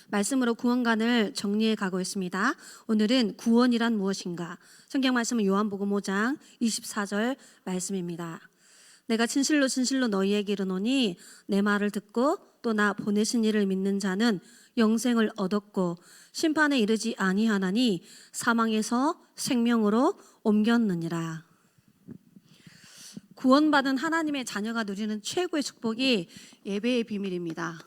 말씀으로 구원관을 정리해 가고 있습니다. 오늘은 구원이란 무엇인가? 성경 말씀은 요한복음 5장 24절 말씀입니다. 내가 진실로 진실로 너희에게 이르노니 내 말을 듣고 또 나 보내신 이를 믿는 자는 영생을 얻었고 심판에 이르지 아니하나니 사망에서 생명으로 옮겼느니라. 구원받은 하나님의 자녀가 누리는 최고의 축복이 예배의 비밀입니다.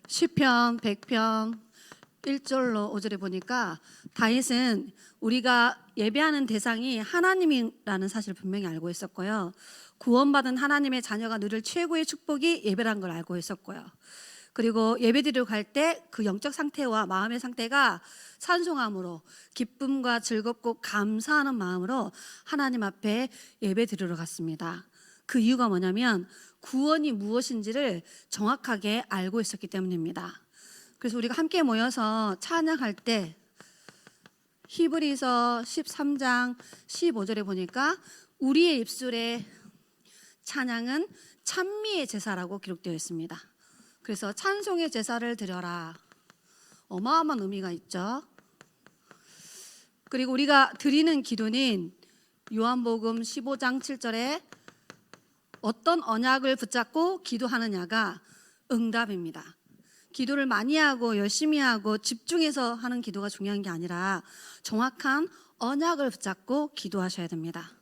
시편 100편 1절로 5절에 보니까 다윗은 우리가 예배하는 대상이 하나님이라는 사실을 분명히 알고 있었고요. 구원받은 하나님의 자녀가 누릴 최고의 축복이 예배라는 걸 알고 있었고요. 그리고 예배드리러 갈 때 그 영적 상태와 마음의 상태가 찬송함으로 기쁨과 즐겁고 감사하는 마음으로 하나님 앞에 예배드리러 갔습니다. 그 이유가 뭐냐면 구원이 무엇인지를 정확하게 알고 있었기 때문입니다. 그래서 우리가 함께 모여서 찬양할 때 히브리서 13장 15절에 보니까 우리의 입술에 찬양은 찬미의 제사라고 기록되어 있습니다. 그래서 찬송의 제사를 드려라. 어마어마한 의미가 있죠. 그리고 우리가 드리는 기도는 요한복음 15장 7절에 어떤 언약을 붙잡고 기도하느냐가 응답입니다. 기도를 많이 하고 열심히 하고 집중해서 하는 기도가 중요한 게 아니라 정확한 언약을 붙잡고 기도하셔야 됩니다.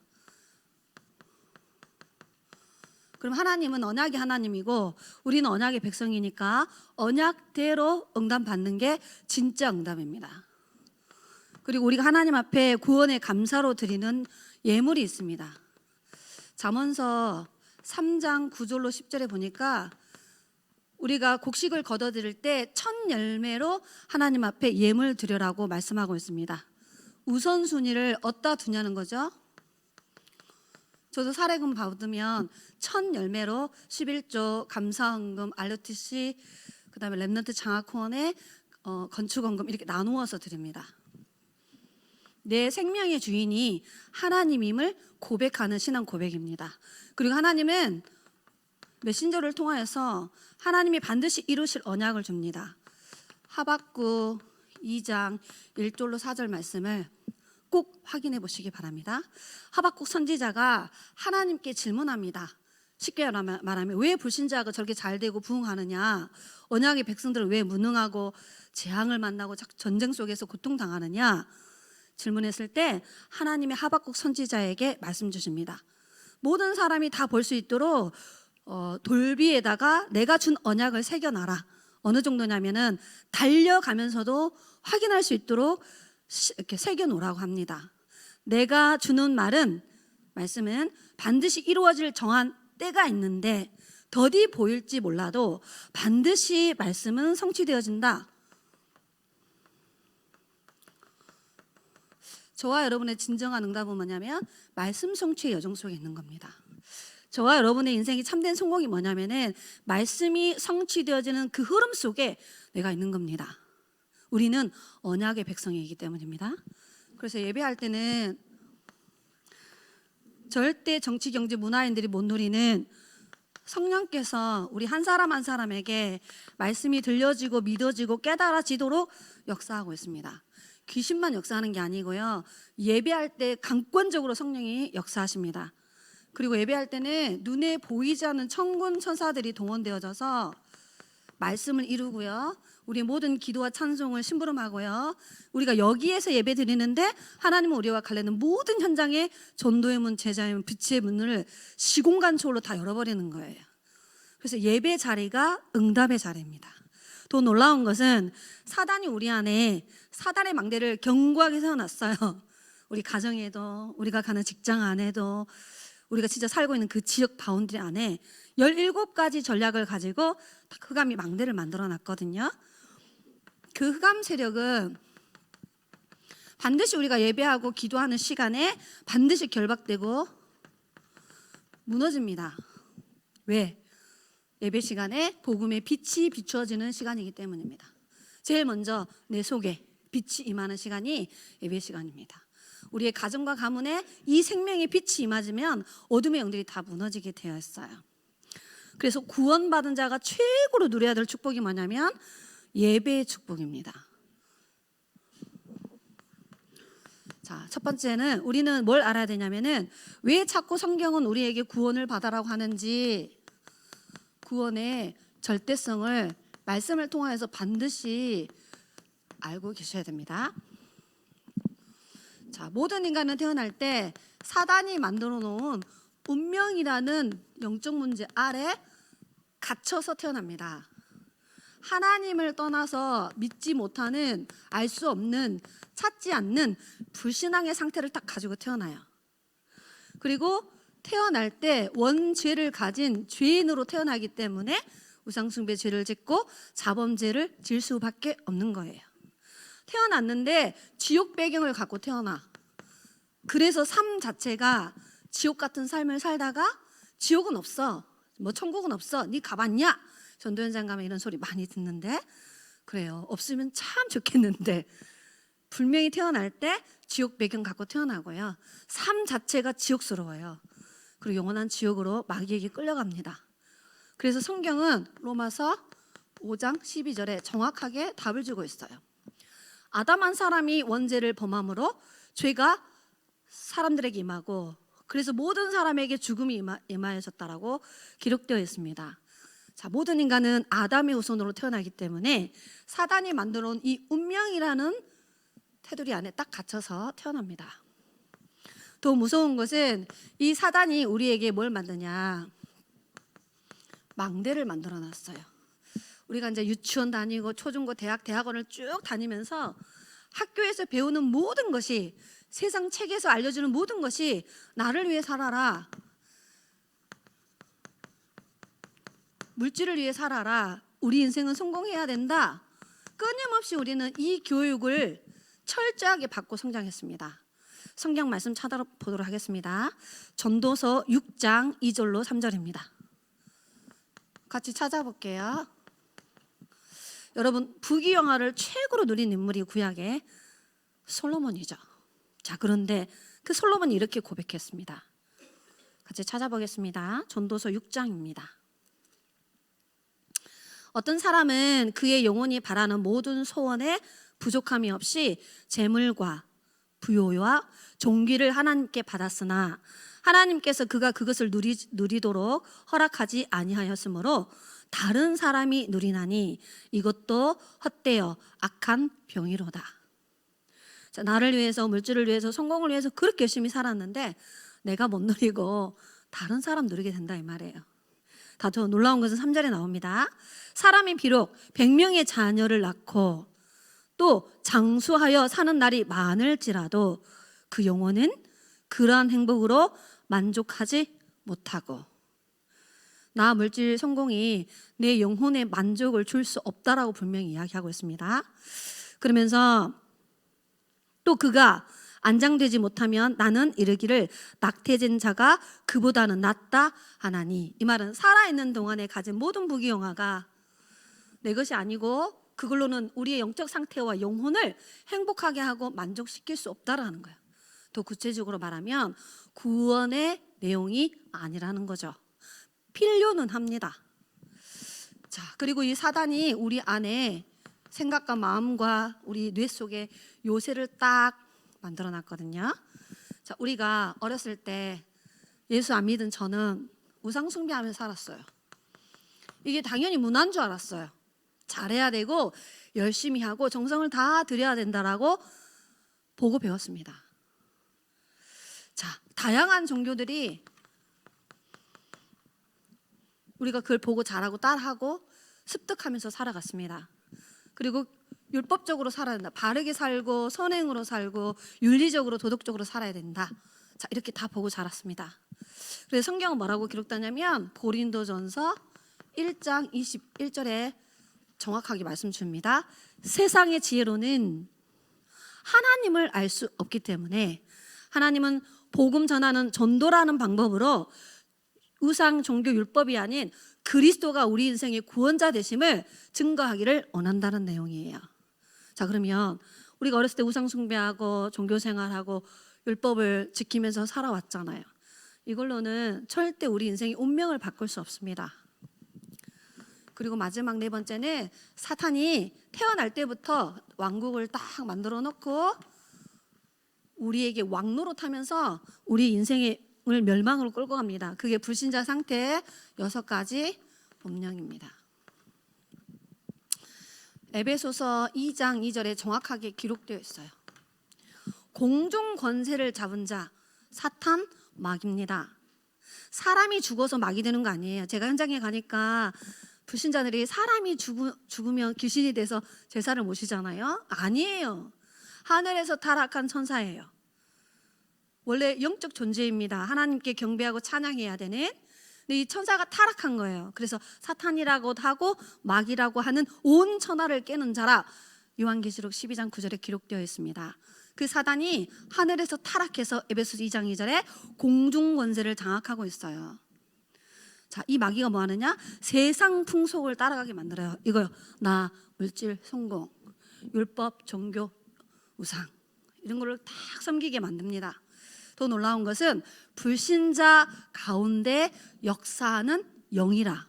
그럼 하나님은 언약의 하나님이고 우리는 언약의 백성이니까 언약대로 응답 받는 게 진짜 응답입니다. 그리고 우리가 하나님 앞에 구원의 감사로 드리는 예물이 있습니다. 잠언서 3장 9절로 10절에 보니까 우리가 곡식을 거둬들일 때 첫 열매로 하나님 앞에 예물 드려라고 말씀하고 있습니다. 우선순위를 어디다 두냐는 거죠. 저도 사례금 받으면 첫 열매로 11조 감사헌금, ROTC, 그다음에 렘넌트 장학후원에 건축헌금 이렇게 나누어서 드립니다. 내 생명의 주인이 하나님임을 고백하는 신앙 고백입니다. 그리고 하나님은 메신저를 통하여서 하나님이 반드시 이루실 언약을 줍니다. 하박국 2장 1절로 4절 말씀을 꼭 확인해 보시기 바랍니다. 하박국 선지자가 하나님께 질문합니다. 쉽게 말하면 왜 불신자가 저렇게 잘 되고 부흥하느냐, 언약의 백성들은 왜 무능하고 재앙을 만나고 전쟁 속에서 고통당하느냐 질문했을 때 하나님이 하박국 선지자에게 말씀 주십니다. 모든 사람이 다 볼 수 있도록 돌비에다가 내가 준 언약을 새겨놔라. 어느 정도냐면은 달려가면서도 확인할 수 있도록 이렇게 새겨놓으라고 합니다. 내가 주는 말씀은 반드시 이루어질 정한 때가 있는데 더디 보일지 몰라도 반드시 말씀은 성취되어진다. 저와 여러분의 진정한 응답은 뭐냐면 말씀 성취의 여정 속에 있는 겁니다. 저와 여러분의 인생이 참된 성공이 뭐냐면은 말씀이 성취되어지는 그 흐름 속에 내가 있는 겁니다. 우리는 언약의 백성이기 때문입니다. 그래서 예배할 때는 절대 정치, 경제, 문화인들이 못 누리는 성령께서 우리 한 사람 한 사람에게 말씀이 들려지고 믿어지고 깨달아지도록 역사하고 있습니다. 귀신만 역사하는 게 아니고요. 예배할 때 강권적으로 성령이 역사하십니다. 그리고 예배할 때는 눈에 보이지 않는 천군 천사들이 동원되어져서 말씀을 이루고요. 우리의 모든 기도와 찬송을 심부름하고요. 우리가 여기에서 예배 드리는데 하나님은 우리와 관련된 모든 현장에 전도의 문, 제자의 문, 빛의 문을 시공간초로 다 열어버리는 거예요. 그래서 예배 자리가 응답의 자리입니다. 더 놀라운 것은 사단이 우리 안에 사단의 망대를 견고하게 세워놨어요. 우리 가정에도 우리가 가는 직장 안에도 우리가 진짜 살고 있는 그 지역 바운드리 안에 17가지 전략을 가지고 흑암이 망대를 만들어 놨거든요. 그 흑암 세력은 반드시 우리가 예배하고 기도하는 시간에 반드시 결박되고 무너집니다. 왜? 예배 시간에 복음의 빛이 비추어지는 시간이기 때문입니다. 제일 먼저 내 속에 빛이 임하는 시간이 예배 시간입니다. 우리의 가정과 가문에 이 생명의 빛이 임하지면 어둠의 영들이 다 무너지게 되어 있어요. 그래서 구원받은 자가 최고로 누려야 될 축복이 뭐냐면 예배의 축복입니다. 자, 첫 번째는 우리는 뭘 알아야 되냐면은 왜 자꾸 성경은 우리에게 구원을 받아라고 하는지, 구원의 절대성을 말씀을 통하여서 반드시 알고 계셔야 됩니다. 자, 모든 인간은 태어날 때 사단이 만들어 놓은 운명이라는 영적 문제 아래 갇혀서 태어납니다. 하나님을 떠나서 믿지 못하는, 알 수 없는, 찾지 않는 불신앙의 상태를 딱 가지고 태어나요. 그리고 태어날 때 원죄를 가진 죄인으로 태어나기 때문에 우상숭배 죄를 짓고 자범죄를 질 수밖에 없는 거예요. 태어났는데 지옥 배경을 갖고 태어나. 그래서 삶 자체가 지옥 같은 삶을 살다가 지옥은 없어, 뭐 천국은 없어, 네 가봤냐? 전도연장 가면 이런 소리 많이 듣는데, 그래요. 없으면 참 좋겠는데 분명히 태어날 때 지옥 배경 갖고 태어나고요. 삶 자체가 지옥스러워요. 그리고 영원한 지옥으로 마귀에게 끌려갑니다. 그래서 성경은 로마서 5장 12절에 정확하게 답을 주고 있어요. 아담 한 사람이 원죄를 범함으로 죄가 사람들에게 임하고, 그래서 모든 사람에게 죽음이 임하였다라고 기록되어 있습니다. 자, 모든 인간은 아담의 후손으로 태어나기 때문에 사단이 만들어 놓은 이 운명이라는 테두리 안에 딱 갇혀서 태어납니다. 더 무서운 것은 이 사단이 우리에게 뭘 만드냐, 망대를 만들어 놨어요. 우리가 이제 유치원 다니고 초중고 대학원을 쭉 다니면서 학교에서 배우는 모든 것이, 세상 책에서 알려주는 모든 것이 나를 위해 살아라, 물질을 위해 살아라, 우리 인생은 성공해야 된다. 끊임없이 우리는 이 교육을 철저하게 받고 성장했습니다. 성경 말씀 찾아보도록 하겠습니다. 전도서 6장 2절로 3절입니다. 같이 찾아볼게요. 여러분, 부귀영화를 최고로 누린 인물이 구약의 솔로몬이죠. 자, 그런데 그 솔로몬이 이렇게 고백했습니다. 같이 찾아보겠습니다. 전도서 6장입니다. 어떤 사람은 그의 영혼이 바라는 모든 소원에 부족함이 없이 재물과 부요와 존귀를 하나님께 받았으나 하나님께서 그가 그것을 누리도록 허락하지 아니하였으므로 다른 사람이 누리나니 이것도 헛되어 악한 병이로다. 자, 나를 위해서, 물질을 위해서, 성공을 위해서 그렇게 열심히 살았는데 내가 못 누리고 다른 사람 누리게 된다, 이 말이에요. 더 놀라운 것은 3절에 나옵니다. 사람이 비록 100명의 자녀를 낳고 또 장수하여 사는 날이 많을지라도 그 영혼은 그러한 행복으로 만족하지 못하고, 나 물질 성공이 내 영혼에 만족을 줄 수 없다라고 분명히 이야기하고 있습니다. 그러면서 또 그가 안장되지 못하면 나는 이르기를 낙태된 자가 그보다는 낫다 하나니, 이 말은 살아있는 동안에 가진 모든 부귀영화가 내 것이 아니고 그걸로는 우리의 영적 상태와 영혼을 행복하게 하고 만족시킬 수 없다라는 거예요. 더 구체적으로 말하면 구원의 내용이 아니라는 거죠. 필요는 합니다. 자, 그리고 이 사단이 우리 안에 생각과 마음과 우리 뇌 속에 요새를 딱 만들어 놨거든요. 자, 우리가 어렸을 때 예수 안 믿은 저는 우상 숭배하며 살았어요. 이게 당연히 문화인 줄 알았어요. 잘해야 되고 열심히 하고 정성을 다 들여야 된다라고 보고 배웠습니다. 자, 다양한 종교들이 우리가 그걸 보고 잘하고 따라하고 습득하면서 살아갔습니다. 그리고 율법적으로 살아야 된다, 바르게 살고 선행으로 살고 윤리적으로 도덕적으로 살아야 된다. 자, 이렇게 다 보고 자랐습니다. 그래서 성경은 뭐라고 기록되냐면 고린도전서 1장 21절에 정확하게 말씀 줍니다. 세상의 지혜로는 하나님을 알 수 없기 때문에 하나님은 복음 전하는 전도라는 방법으로 우상 종교 율법이 아닌 그리스도가 우리 인생의 구원자 되심을 증거하기를 원한다는 내용이에요. 자, 그러면 우리가 어렸을 때 우상 숭배하고 종교 생활하고 율법을 지키면서 살아왔잖아요. 이걸로는 절대 우리 인생의 운명을 바꿀 수 없습니다. 그리고 마지막 네 번째는 사탄이 태어날 때부터 왕국을 딱 만들어 놓고 우리에게 왕노릇하면서 우리 인생을 멸망으로 끌고 갑니다. 그게 불신자 상태의 6가지 법령입니다. 에베소서 2장 2절에 정확하게 기록되어 있어요. 공중 권세를 잡은 자 사탄 마귀입니다. 사람이 죽어서 마귀 되는 거 아니에요. 제가 현장에 가니까 불신자들이 사람이 죽으면 귀신이 돼서 제사를 모시잖아요. 아니에요. 하늘에서 타락한 천사예요. 원래 영적 존재입니다. 하나님께 경배하고 찬양해야 되는. 근데 이 천사가 타락한 거예요. 그래서 사탄이라고도 하고 마귀라고 하는 온 천하를 깨는 자라 요한계시록 12장 9절에 기록되어 있습니다. 그 사단이 하늘에서 타락해서 에베소서 2장 2절에 공중 권세를 장악하고 있어요. 자, 이 마귀가 뭐 하느냐? 세상 풍속을 따라가게 만들어요. 이거요. 나, 물질, 성공, 율법, 종교, 우상 이런 거를 딱 섬기게 만듭니다. 더 놀라운 것은 불신자 가운데 역사하는 영이라.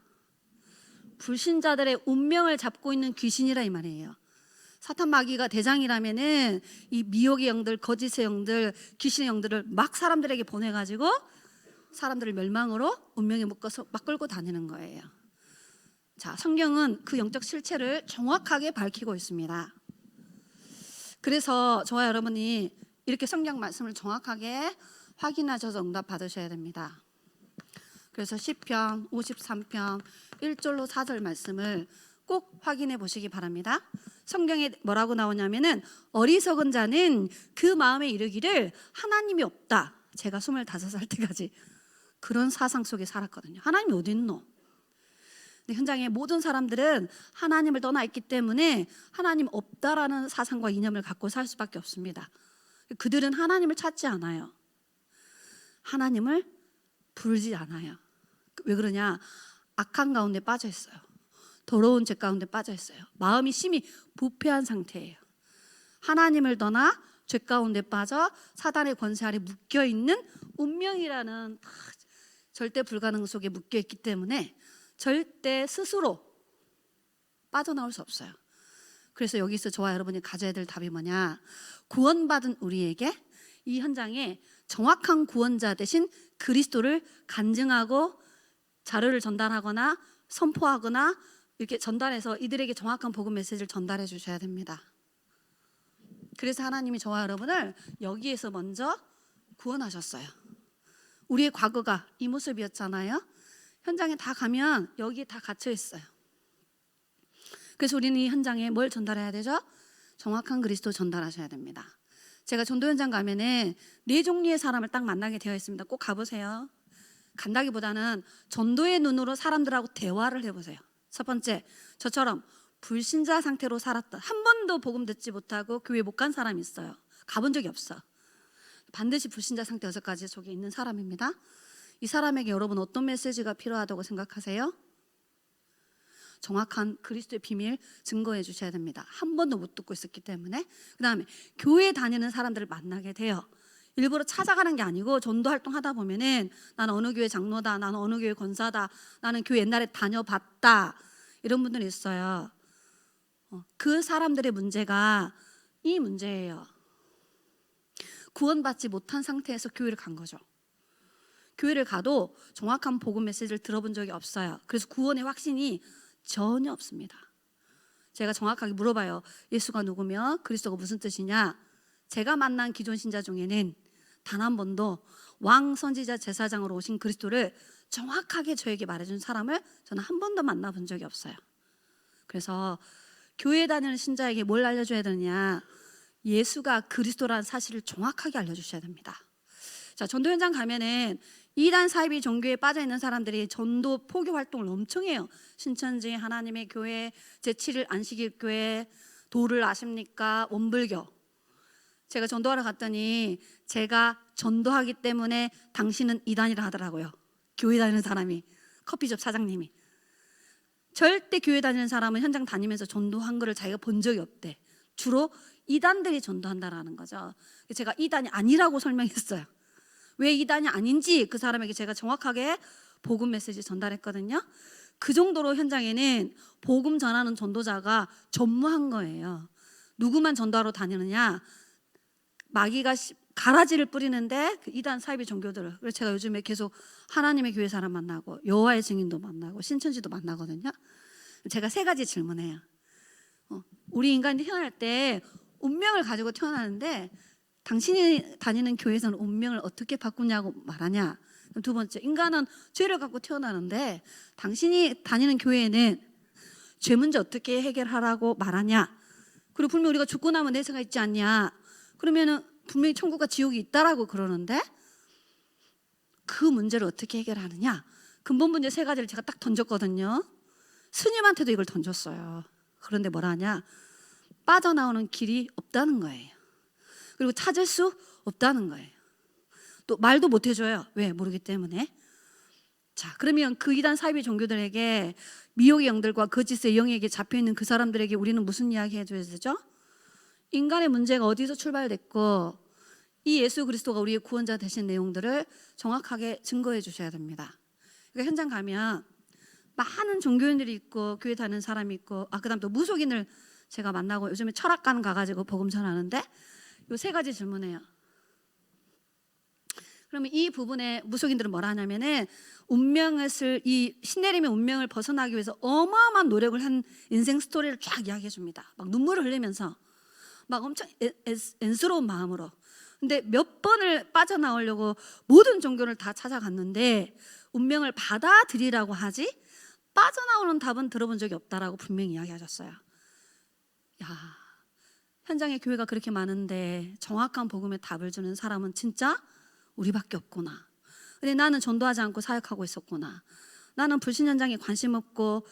불신자들의 운명을 잡고 있는 귀신이라 이 말이에요. 사탄 마귀가 대장이라면은 이 미혹의 영들, 거짓의 영들, 귀신의 영들을 막 사람들에게 보내가지고 사람들을 멸망으로 운명에 묶어서 막 끌고 다니는 거예요. 자, 성경은 그 영적 실체를 정확하게 밝히고 있습니다. 그래서 저와 여러분이 이렇게 성경 말씀을 정확하게 확인하셔서 응답 받으셔야 됩니다. 그래서 시편 53편 1절로 4절 말씀을 꼭 확인해 보시기 바랍니다. 성경에 뭐라고 나오냐면은 어리석은 자는 그 마음에 이르기를 하나님이 없다. 제가 25살 때까지 그런 사상 속에 살았거든요. 하나님이 어디 있노? 근데 현장의 모든 사람들은 하나님을 떠나 있기 때문에 하나님 없다라는 사상과 이념을 갖고 살 수밖에 없습니다. 그들은 하나님을 찾지 않아요. 하나님을 부르지 않아요. 왜 그러냐? 악한 가운데 빠져 있어요. 더러운 죄 가운데 빠져 있어요. 마음이 심히 부패한 상태예요. 하나님을 떠나 죄 가운데 빠져 사단의 권세 아래 묶여 있는 운명이라는 절대 불가능 속에 묶여 있기 때문에 절대 스스로 빠져나올 수 없어요. 그래서 여기서 저와 여러분이 가져야 될 답이 뭐냐? 구원받은 우리에게 이 현장에 정확한 구원자 대신 그리스도를 간증하고 자료를 전달하거나 선포하거나 이렇게 전달해서 이들에게 정확한 복음 메시지를 전달해 주셔야 됩니다. 그래서 하나님이 저와 여러분을 여기에서 먼저 구원하셨어요. 우리의 과거가 이 모습이었잖아요. 현장에 다 가면 여기에 다 갇혀 있어요. 그래서 우리는 이 현장에 뭘 전달해야 되죠? 정확한 그리스도 전달하셔야 됩니다. 제가 전도 현장 가면은 4종류의 사람을 딱 만나게 되어 있습니다. 꼭 가보세요. 간다기보다는 전도의 눈으로 사람들하고 대화를 해보세요. 첫 번째, 저처럼 불신자 상태로 살았다. 한 번도 복음 듣지 못하고 교회 못 간 사람이 있어요. 가본 적이 없어. 반드시 불신자 상태 6가지 속에 있는 사람입니다. 이 사람에게 여러분 어떤 메시지가 필요하다고 생각하세요? 정확한 그리스도의 비밀 증거해 주셔야 됩니다. 한 번도 못 듣고 있었기 때문에. 그 다음에 교회 다니는 사람들을 만나게 돼요. 일부러 찾아가는 게 아니고 전도 활동하다 보면은 나는 어느 교회 장로다, 나는 어느 교회 권사다, 나는 교회 옛날에 다녀봤다, 이런 분들이 있어요. 그 사람들의 문제가 이 문제예요. 구원받지 못한 상태에서 교회를 간 거죠. 교회를 가도 정확한 복음 메시지를 들어본 적이 없어요. 그래서 구원의 확신이 전혀 없습니다. 제가 정확하게 물어봐요. 예수가 누구며 그리스도가 무슨 뜻이냐? 제가 만난 기존 신자 중에는 단 한 번도 왕 선지자 제사장으로 오신 그리스도를 정확하게 저에게 말해준 사람을 저는 한 번도 만나본 적이 없어요. 그래서 교회 다니는 신자에게 뭘 알려줘야 되느냐? 예수가 그리스도라는 사실을 정확하게 알려주셔야 됩니다. 자, 전도 현장 가면은 이단 사이비 종교에 빠져 있는 사람들이 전도 포교 활동을 엄청 해요. 신천지, 하나님의 교회, 제7일 안식일 교회, 도를 아십니까? 원불교. 제가 전도하러 갔더니 제가 전도하기 때문에 당신은 이단이라 하더라고요. 교회 다니는 사람이, 커피숍 사장님이. 절대 교회 다니는 사람은 현장 다니면서 전도한 거를 자기가 본 적이 없대. 주로 이단들이 전도한다라는 거죠. 제가 이단이 아니라고 설명했어요. 왜 이단이 아닌지 그 사람에게 제가 정확하게 복음 메시지 전달했거든요. 그 정도로 현장에는 복음 전하는 전도자가 전무한 거예요. 누구만 전도하러 다니느냐? 마귀가 가라지를 뿌리는데 그 이단 사이비 종교들을. 그래서 제가 요즘에 계속 하나님의 교회 사람 만나고 여호와의 증인도 만나고 신천지도 만나거든요. 제가 세 가지 질문해요. 우리 인간이 태어날 때 운명을 가지고 태어나는데 당신이 다니는 교회에서는 운명을 어떻게 바꾸냐고 말하냐. 두 번째, 인간은 죄를 갖고 태어나는데 당신이 다니는 교회에는 죄 문제 어떻게 해결하라고 말하냐. 그리고 분명히 우리가 죽고 나면 내세가 있지 않냐. 그러면은 분명히 천국과 지옥이 있다라고 그러는데 그 문제를 어떻게 해결하느냐. 근본 문제 세 가지를 제가 딱 던졌거든요. 스님한테도 이걸 던졌어요. 그런데 뭐라 하냐? 빠져나오는 길이 없다는 거예요. 그리고 찾을 수 없다는 거예요. 또 말도 못 해줘요. 왜? 모르기 때문에. 자, 그러면 그 이단 사이비 종교들에게 미혹의 영들과 거짓의 영에게 잡혀있는 그 사람들에게 우리는 무슨 이야기 해줘야 되죠? 인간의 문제가 어디서 출발됐고 이 예수 그리스도가 우리의 구원자 되신 내용들을 정확하게 증거해 주셔야 됩니다. 그러니까 현장 가면 많은 종교인들이 있고 교회 다니는 사람이 있고 그다음 또 무속인을 제가 만나고 요즘에 철학관 가가지고 복음 전하는데 요 세 가지 질문해요. 그러면 이 부분에 무속인들은 뭐라 하냐면은 이 신내림의 운명을 벗어나기 위해서 어마어마한 노력을 한 인생 스토리를 쫙 이야기해 줍니다. 막 눈물을 흘리면서 막 엄청 안쓰러운 마음으로. 근데 몇 번을 빠져나오려고 모든 종교를 다 찾아갔는데 운명을 받아들이라고 하지 빠져나오는 답은 들어본 적이 없다라고 분명히 이야기하셨어요. 야, 현장에 교회가 그렇게 많은데 정확한 복음의 답을 주는 사람은 진짜 우리밖에 없구나. 근데 나는 전도하지 않고 사역하고 있었구나. 나는 불신 현장에 관심 없고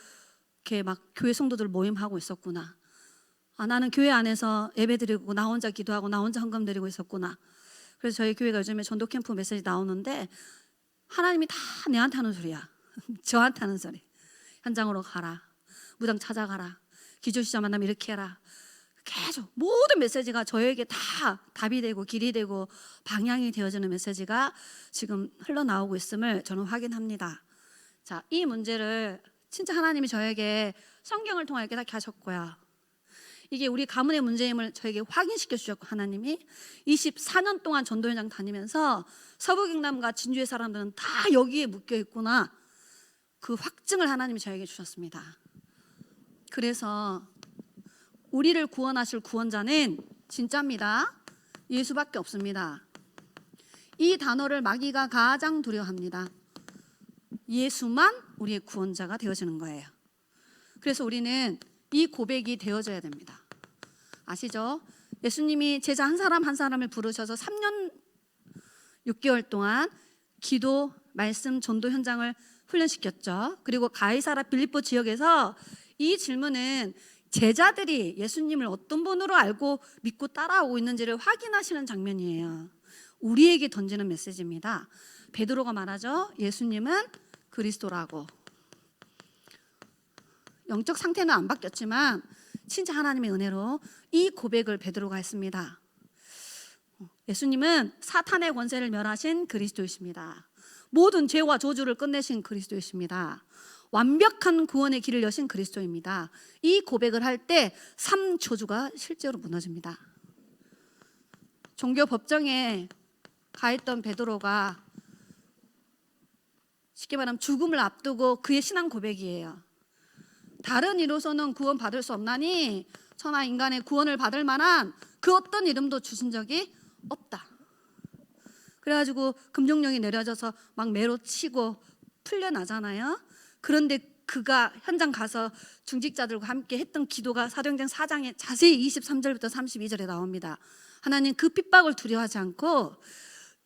이렇게 막 교회 성도들 모임하고 있었구나. 나는 교회 안에서 예배 드리고 나 혼자 기도하고 나 혼자 헌금 드리고 있었구나. 그래서 저희 교회가 요즘에 전도 캠프 메시지 나오는데 하나님이 다 내한테 하는 소리야. 저한테 하는 소리. 현장으로 가라. 무당 찾아가라. 기조시자 만나면 이렇게 해라. 계속 모든 메시지가 저에게 다 답이 되고 길이 되고 방향이 되어지는 메시지가 지금 흘러나오고 있음을 저는 확인합니다. 자, 이 문제를 진짜 하나님이 저에게 성경을 통하여 깨닫게 하셨고요. 이게 우리 가문의 문제임을 저에게 확인시켜 주셨고 하나님이 24년 동안 전도 현장 다니면서 서부 경남과 진주의 사람들은 다 여기에 묶여 있구나. 그 확증을 하나님이 저에게 주셨습니다. 그래서 우리를 구원하실 구원자는 진짜입니다. 예수밖에 없습니다. 이 단어를 마귀가 가장 두려워합니다. 예수만 우리의 구원자가 되어지는 거예요. 그래서 우리는 이 고백이 되어져야 됩니다. 아시죠? 예수님이 제자 한 사람 한 사람을 부르셔서 3년 6개월 동안 기도, 말씀, 전도 현장을 훈련시켰죠. 그리고 가이사라 빌립보 지역에서 이 질문은 제자들이 예수님을 어떤 분으로 알고 믿고 따라오고 있는지를 확인하시는 장면이에요. 우리에게 던지는 메시지입니다. 베드로가 말하죠. 예수님은 그리스도라고. 영적 상태는 안 바뀌었지만 진짜 하나님의 은혜로 이 고백을 베드로가 했습니다. 예수님은 사탄의 권세를 멸하신 그리스도이십니다. 모든 죄와 저주를 끝내신 그리스도이십니다. 완벽한 구원의 길을 여신 그리스도입니다. 이 고백을 할 때 3저주가 실제로 무너집니다. 종교 법정에 가 있던 베드로가 쉽게 말하면 죽음을 앞두고 그의 신앙 고백이에요. 다른 이로서는 구원 받을 수 없나니 천하 인간의 구원을 받을 만한 그 어떤 이름도 주신 적이 없다. 그래가지고 금종령이 내려져서 막 매로 치고 풀려나잖아요. 그런데 그가 현장 가서 중직자들과 함께 했던 기도가 사도행전 4장에 자세히 23절부터 32절에 나옵니다. 하나님 그 핍박을 두려워하지 않고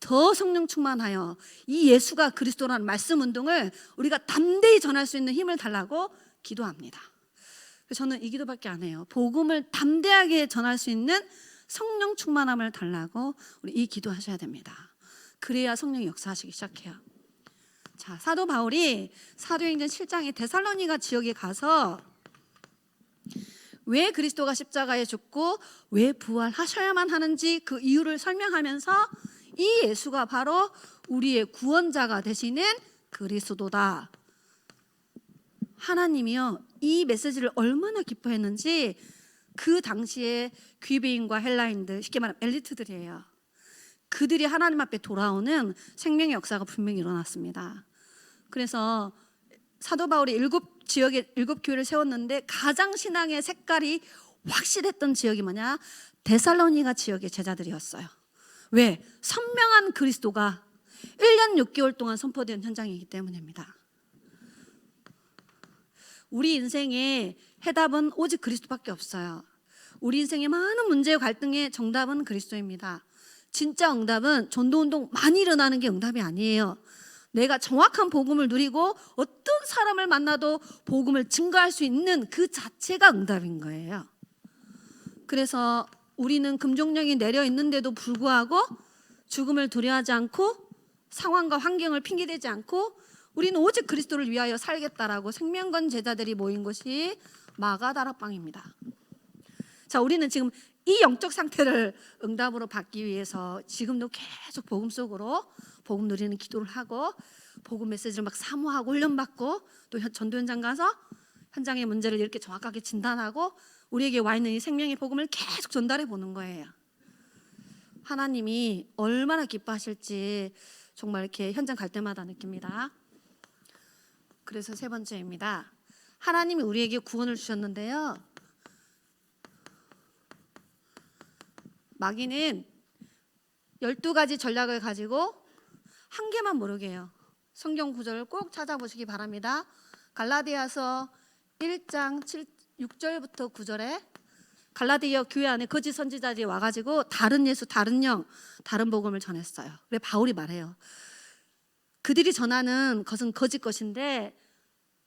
더 성령 충만하여 이 예수가 그리스도라는 말씀 운동을 우리가 담대히 전할 수 있는 힘을 달라고 기도합니다. 저는 이 기도밖에 안 해요. 복음을 담대하게 전할 수 있는 성령 충만함을 달라고 우리 이 기도하셔야 됩니다. 그래야 성령이 역사하시기 시작해요. 자, 사도 바울이 사도행전 7장에 데살로니가 지역에 가서 왜 그리스도가 십자가에 죽고 왜 부활하셔야만 하는지 그 이유를 설명하면서 이 예수가 바로 우리의 구원자가 되시는 그리스도다 하나님이요 이 메시지를 얼마나 기뻐했는지 그 당시에 귀베인과 헬라인들, 쉽게 말하면 엘리트들이에요. 그들이 하나님 앞에 돌아오는 생명의 역사가 분명히 일어났습니다. 그래서 사도 바울이 7지역에 7교회를 세웠는데 가장 신앙의 색깔이 확실했던 지역이 뭐냐? 데살로니가 지역의 제자들이었어요. 왜? 선명한 그리스도가 1년 6개월 동안 선포된 현장이기 때문입니다. 우리 인생의 해답은 오직 그리스도밖에 없어요. 우리 인생의 많은 문제와 갈등의 정답은 그리스도입니다. 진짜 응답은 전도운동 많이 일어나는 게 응답이 아니에요. 내가 정확한 복음을 누리고 어떤 사람을 만나도 복음을 증거할 수 있는 그 자체가 응답인 거예요. 그래서 우리는 금종령이 내려 있는데도 불구하고 죽음을 두려워하지 않고 상황과 환경을 핑계대지 않고 우리는 오직 그리스도를 위하여 살겠다라고 생명건 제자들이 모인 곳이 마가다락방입니다. 자, 우리는 지금 이 영적 상태를 응답으로 받기 위해서 지금도 계속 복음 속으로 복음 누리는 기도를 하고 복음 메시지를 막 사모하고 훈련받고 또 전도 현장 가서 현장의 문제를 이렇게 정확하게 진단하고 우리에게 와 있는 이 생명의 복음을 계속 전달해 보는 거예요. 하나님이 얼마나 기뻐하실지 정말 이렇게 현장 갈 때마다 느낍니다. 그래서 세 번째입니다. 하나님이 우리에게 구원을 주셨는데요. 마귀는 12가지 전략을 가지고 한 개만 모르게 해요. 성경 구절을 꼭 찾아보시기 바랍니다. 갈라디아서 1장 6절부터 9절에 갈라디아 교회 안에 거짓 선지자들이 와가지고 다른 예수, 다른 영, 다른 복음을 전했어요. 그래 바울이 말해요. 그들이 전하는 것은 거짓 것인데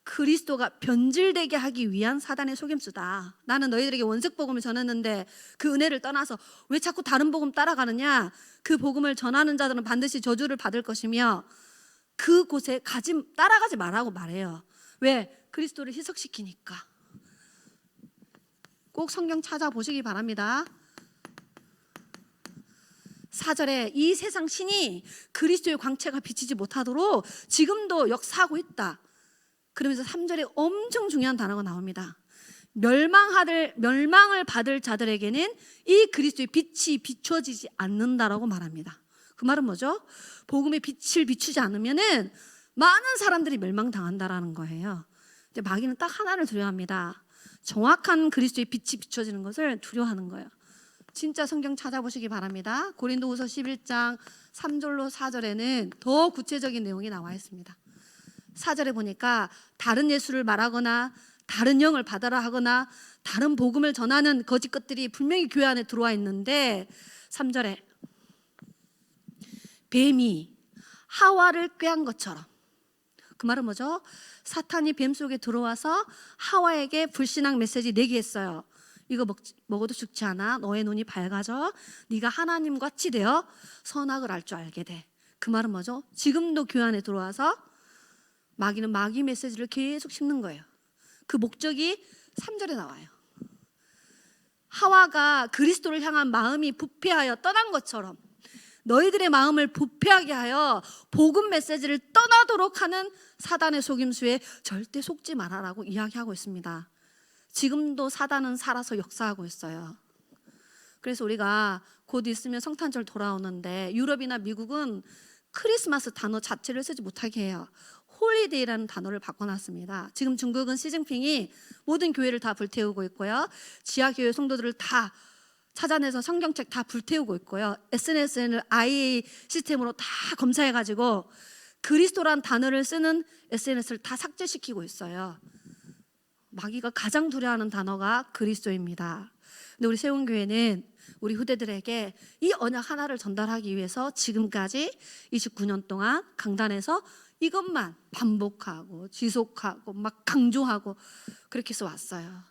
그리스도가 변질되게 하기 위한 사단의 속임수다. 나는 너희들에게 원색 복음을 전했는데 그 은혜를 떠나서 왜 자꾸 다른 복음 따라가느냐? 그 복음을 전하는 자들은 반드시 저주를 받을 것이며 그곳에 따라가지 말라고 말해요. 왜? 그리스도를 희석시키니까. 꼭 성경 찾아보시기 바랍니다. 4절에 이 세상 신이 그리스도의 광채가 비치지 못하도록 지금도 역사하고 있다. 그러면서 3절에 엄청 중요한 단어가 나옵니다. 멸망을 받을 자들에게는 이 그리스도의 빛이 비춰지지 않는다라고 말합니다. 그 말은 뭐죠? 복음의 빛을 비추지 않으면은 많은 사람들이 멸망당한다라는 거예요. 이제 마귀는 딱 하나를 두려워합니다. 정확한 그리스도의 빛이 비춰지는 것을 두려워하는 거예요. 진짜 성경 찾아보시기 바랍니다. 고린도후서 11장 3절로 4절에는 더 구체적인 내용이 나와 있습니다. 4절에 보니까 다른 예수를 말하거나 다른 영을 받아라 하거나 다른 복음을 전하는 거짓 것들이 분명히 교회 안에 들어와 있는데 3절에 뱀이 하와를 꾀한 것처럼, 그 말은 뭐죠? 사탄이 뱀 속에 들어와서 하와에게 불신앙 메시지 내게 했어요. 이거 먹어도 죽지 않아. 너의 눈이 밝아져. 네가 하나님같이 되어 선악을 알 줄 알게 돼. 그 말은 뭐죠? 지금도 교회 안에 들어와서 마귀는 마귀 메시지를 계속 심는 거예요. 그 목적이 3절에 나와요. 하와가 그리스도를 향한 마음이 부패하여 떠난 것처럼 너희들의 마음을 부패하게 하여 복음 메시지를 떠나도록 하는 사단의 속임수에 절대 속지 말아라고 이야기하고 있습니다. 지금도 사단은 살아서 역사하고 있어요. 그래서 우리가 곧 있으면 성탄절 돌아오는데 유럽이나 미국은 크리스마스 단어 자체를 쓰지 못하게 해요. 홀리데이라는 단어를 바꿔놨습니다. 지금 중국은 시진핑이 모든 교회를 다 불태우고 있고요. 지하교회 성도들을 다 찾아내서 성경책 다 불태우고 있고요. SNS를 IA 시스템으로 다 검사해가지고 그리스도란 단어를 쓰는 SNS를 다 삭제시키고 있어요. 마귀가 가장 두려워하는 단어가 그리스도입니다. 근데 우리 세운교회는 우리 후대들에게 이 언약 하나를 전달하기 위해서 지금까지 29년 동안 강단에서 이것만 반복하고 지속하고 막 강조하고 그렇게 해서 왔어요.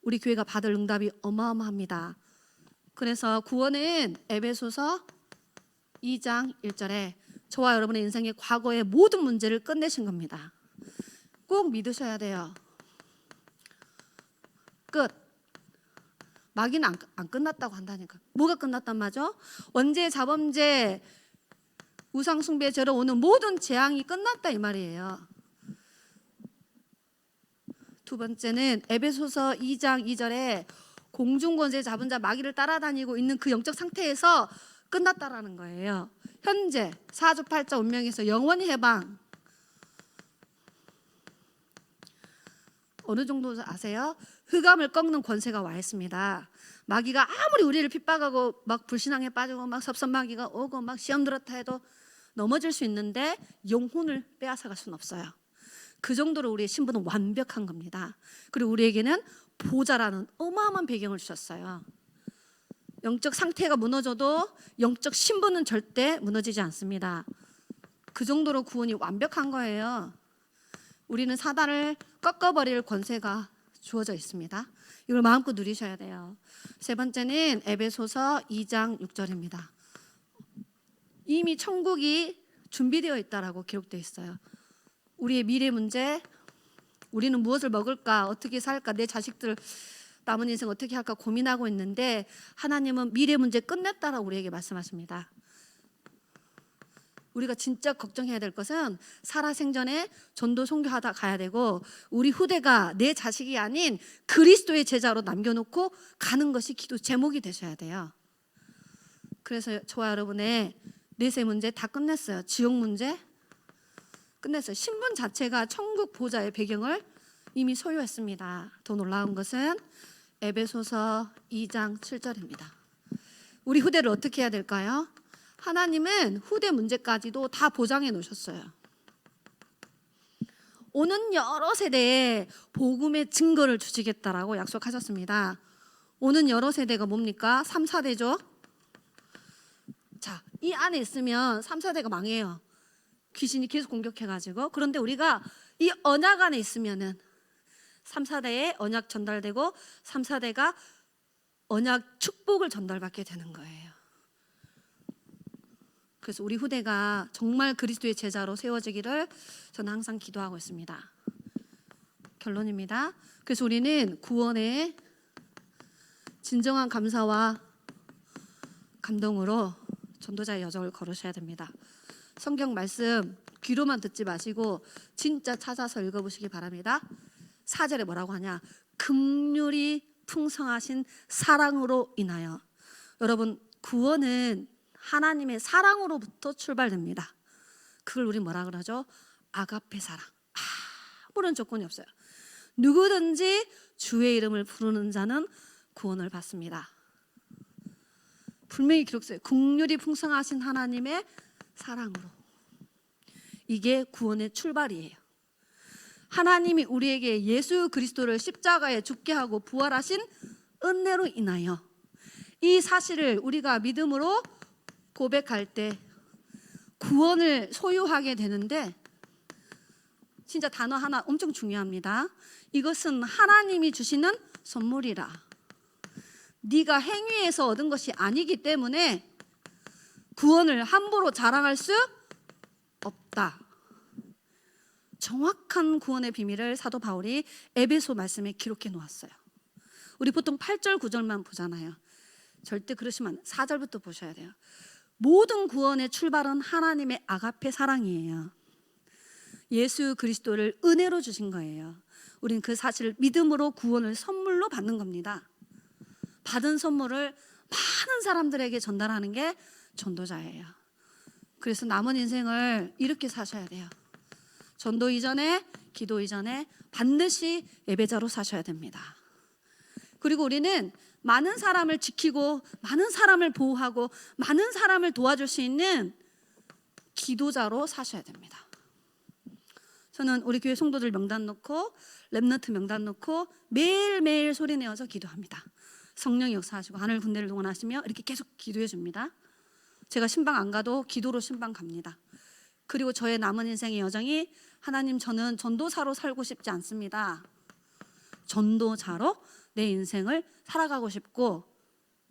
우리 교회가 받을 응답이 어마어마합니다. 그래서 구원은 에베소서 2장 1절에 저와 여러분의 인생의 과거의 모든 문제를 끝내신 겁니다. 꼭 믿으셔야 돼요. 끝. 마귀는 안 끝났다고 한다니까. 뭐가 끝났단 말이죠? 원죄, 자범죄, 우상숭배, 죄로 오는 모든 재앙이 끝났다 이 말이에요. 두 번째는 에베소서 2장 2절에 공중권세 잡은 자 마귀를 따라다니고 있는 그 영적 상태에서 끝났다라는 거예요. 현재 사주팔자 운명에서 영원히 해방. 어느 정도 아세요? 흑암을 꺾는 권세가 와 있습니다. 마귀가 아무리 우리를 핍박하고 막 불신앙에 빠지고 막 섭섭마귀가 오고 막 시험 들었다 해도 넘어질 수 있는데 영혼을 빼앗아갈 수는 없어요. 그 정도로 우리의 신분은 완벽한 겁니다. 그리고 우리에게는 보좌라는 어마어마한 배경을 주셨어요. 영적 상태가 무너져도 영적 신분은 절대 무너지지 않습니다. 그 정도로 구원이 완벽한 거예요. 우리는 사단을 꺾어버릴 권세가 주어져 있습니다. 이걸 마음껏 누리셔야 돼요. 세 번째는 에베소서 2장 6절입니다. 이미 천국이 준비되어 있다라고 기록되어 있어요. 우리의 미래 문제, 우리는 무엇을 먹을까, 어떻게 살까, 내 자식들 남은 인생 어떻게 할까 고민하고 있는데 하나님은 미래 문제 끝냈다라고 우리에게 말씀하십니다. 우리가 진짜 걱정해야 될 것은 살아생전에 전도 선교하다 가야 되고 우리 후대가 내 자식이 아닌 그리스도의 제자로 남겨놓고 가는 것이 기도 제목이 되셔야 돼요. 그래서 저와 여러분의 내세 문제 다 끝냈어요. 지옥 문제 끝냈어요. 신분 자체가 천국 보좌의 배경을 이미 소유했습니다. 더 놀라운 것은 에베소서 2장 7절입니다. 우리 후대를 어떻게 해야 될까요? 하나님은 후대 문제까지도 다 보장해 놓으셨어요. 오는 여러 세대에 복음의 증거를 주시겠다라고 약속하셨습니다. 오는 여러 세대가 뭡니까? 3, 4대죠. 자, 이 안에 있으면 3, 4대가 망해요. 귀신이 계속 공격해가지고. 그런데 우리가 이 언약 안에 있으면은 3, 4대에 언약 전달되고 3, 4대가 언약 축복을 전달받게 되는 거예요. 그래서 우리 후대가 정말 그리스도의 제자로 세워지기를 저는 항상 기도하고 있습니다. 결론입니다. 그래서 우리는 구원에 진정한 감사와 감동으로 전도자의 여정을 걸으셔야 됩니다. 성경 말씀 귀로만 듣지 마시고 진짜 찾아서 읽어보시기 바랍니다. 4절에 뭐라고 하냐? 긍휼이 풍성하신 사랑으로 인하여. 여러분, 구원은 하나님의 사랑으로부터 출발됩니다. 그걸 우리 뭐라 그러죠? 아가페 사랑. 아무런 조건이 없어요. 누구든지 주의 이름을 부르는 자는 구원을 받습니다. 분명히 기록돼요. 긍휼이 풍성하신 하나님의 사랑으로. 이게 구원의 출발이에요. 하나님이 우리에게 예수 그리스도를 십자가에 죽게 하고 부활하신 은혜로 인하여 이 사실을 우리가 믿음으로 고백할 때 구원을 소유하게 되는데, 진짜 단어 하나 엄청 중요합니다. 이것은 하나님이 주시는 선물이라. 네가 행위에서 얻은 것이 아니기 때문에 구원을 함부로 자랑할 수 없다. 정확한 구원의 비밀을 사도 바울이 에베소 말씀에 기록해 놓았어요. 우리 보통 8절 9절만 보잖아요. 절대 그러시면 4절부터 보셔야 돼요. 모든 구원의 출발은 하나님의 아가페 사랑이에요. 예수 그리스도를 은혜로 주신 거예요. 우린 그 사실을 믿음으로 구원을 선물로 받는 겁니다. 받은 선물을 많은 사람들에게 전달하는 게 전도자예요. 그래서 남은 인생을 이렇게 사셔야 돼요. 전도 이전에, 기도 이전에 반드시 예배자로 사셔야 됩니다. 그리고 우리는 많은 사람을 지키고 많은 사람을 보호하고 많은 사람을 도와줄 수 있는 기도자로 사셔야 됩니다. 저는 우리 교회 성도들 명단 놓고 렘넌트 명단 놓고 매일매일 소리내어서 기도합니다. 성령이 역사하시고 하늘 군대를 동원하시며 이렇게 계속 기도해 줍니다. 제가 신방 안 가도 기도로 신방 갑니다. 그리고 저의 남은 인생의 여정이 하나님, 저는 전도사로 살고 싶지 않습니다. 전도자로 내 인생을 살아가고 싶고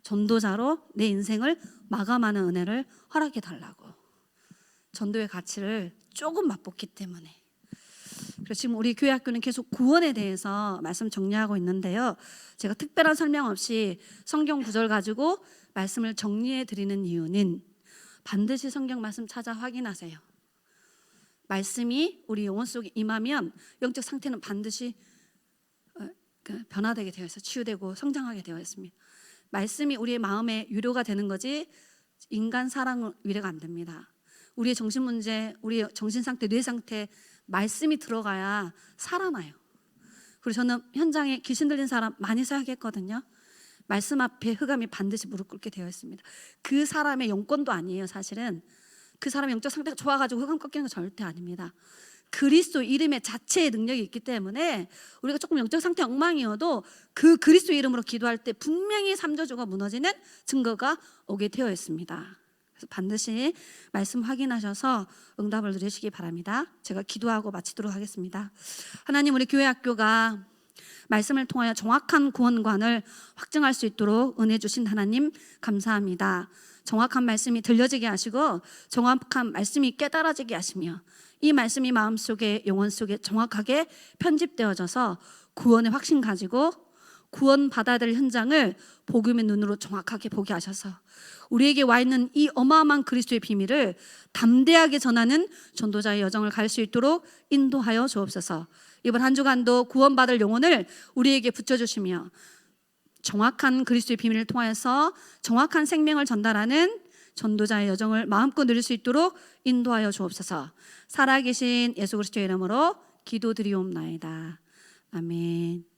전도자로 내 인생을 마감하는 은혜를 허락해 달라고. 전도의 가치를 조금 맛봤기 때문에. 그래서 지금 우리 교회 학교는 계속 구원에 대해서 말씀 정리하고 있는데요. 제가 특별한 설명 없이 성경 구절 가지고 말씀을 정리해 드리는 이유는 반드시 성경 말씀 찾아 확인하세요. 말씀이 우리 영혼 속에 임하면 영적 상태는 반드시 변화되게 되어 있어, 치유되고 성장하게 되어 있습니다. 말씀이 우리의 마음에 위로가 되는 거지 인간 사랑 위로가 안 됩니다. 우리의 정신 문제, 우리의 정신 상태, 뇌 상태 말씀이 들어가야 살아나요. 그리고 저는 현장에 귀신 들린 사람 많이 사역했거든요. 말씀 앞에 흑암이 반드시 무릎 꿇게 되어 있습니다. 그 사람의 영권도 아니에요. 사실은 그 사람의 영적 상태가 좋아가지고 흑암 꺾이는 건 절대 아닙니다. 그리스도 이름의 자체의 능력이 있기 때문에 우리가 조금 영적 상태 엉망이어도 그 그리스도 이름으로 기도할 때 분명히 삼저주가 무너지는 증거가 오게 되어 있습니다. 그래서 반드시 말씀 확인하셔서 응답을 누리시기 바랍니다. 제가 기도하고 마치도록 하겠습니다. 하나님, 우리 교회 학교가 말씀을 통하여 정확한 구원관을 확증할 수 있도록 은혜 주신 하나님 감사합니다. 정확한 말씀이 들려지게 하시고 정확한 말씀이 깨달아지게 하시며 이 말씀이 마음속에 영혼 속에 정확하게 편집되어져서 구원의 확신 가지고 구원 받아야 될 현장을 복음의 눈으로 정확하게 보게 하셔서 우리에게 와 있는 이 어마어마한 그리스도의 비밀을 담대하게 전하는 전도자의 여정을 갈 수 있도록 인도하여 주옵소서. 이번 한 주간도 구원받을 영혼을 우리에게 붙여주시며 정확한 그리스도의 비밀을 통하여서 정확한 생명을 전달하는 전도자의 여정을 마음껏 누릴 수 있도록 인도하여 주옵소서. 살아계신 예수 그리스도의 이름으로 기도드리옵나이다. 아멘.